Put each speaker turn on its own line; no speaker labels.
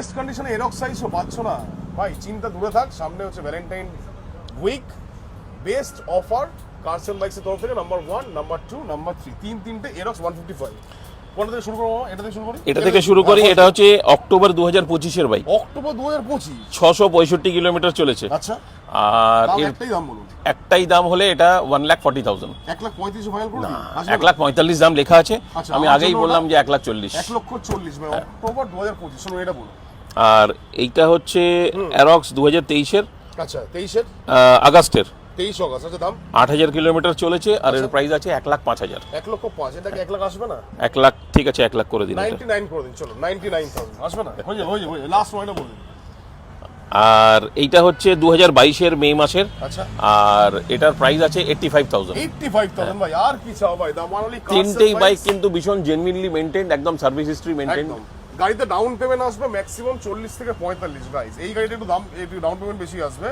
Best কন্ডিশনে এরক্স সাইজও পাচ্ছ না ভাই, চিন্তা দূরে থাক। সামনে হচ্ছে Valentine week, best offer cars and বাইকসের তরফ থেকে নাম্বার 1, নাম্বার 2, নাম্বার 3, তিনটে এরক্স 155। কোনটা থেকে শুরু করবো? এটা থেকে শুরু করি।
এটা থেকে শুরু করি। এটা হচ্ছে অক্টোবর 2025-এর বাইক।
অক্টোবর 2025,
665 কিলোমিটার চলেছে।
আচ্ছা।
আর
দাম
এর
একটাই দাম বলুন।
একটাই দাম হলে এটা 1,40,000।
1,35,000 ফাইনাল করে দিন।
1,45,000 দাম লেখা আছে।
আচ্ছা,
আমি
আমার
আগেই
জন্য
বললাম
ওটা
যে 1,40,000।
1,40,000 মানে অক্টোবর 2025। শুনুন এটা বলুন।
আর এইটা হচ্ছে অ্যারক্স 2023-এর
আচ্ছা, 23-এর
আগস্টের
23 অগস্ট। আচ্ছা, দাম
8,000 কিলোমিটার চলেছে। আর এর প্রাইস আছে 1,05,000।
1,05,000। এটা কি 1 লাখ আসবে না?
1 লাখ, ঠিক আছে 1 লাখ করে দিন এটা।
99 করে দিন। চলো 99,000 আসবে না? হয়ে যাবে। লাস্ট ওয়াইটা বলুন।
আর এইটা হচ্ছে 2022-এর মে মাসের।
আচ্ছা,
আর এটার প্রাইস আছে 85,000।
85,000 ভাই, আর কি চাও ভাই? দাম অনলি কার্স।
তিনটেই বাইক কিন্তু ভীষণ জেনুইনলি মেইনটেইনড, একদম সার্ভিস হিস্ট্রি মেইনটেইন।
একদম। গাড়িতে ডাউন পেমেন্ট আসবে ম্যাক্সিমাম 40 থেকে 45 গাইস। এই গাড়িটা একটু দাম, একটু ডাউন পেমেন্ট বেশি আসবে।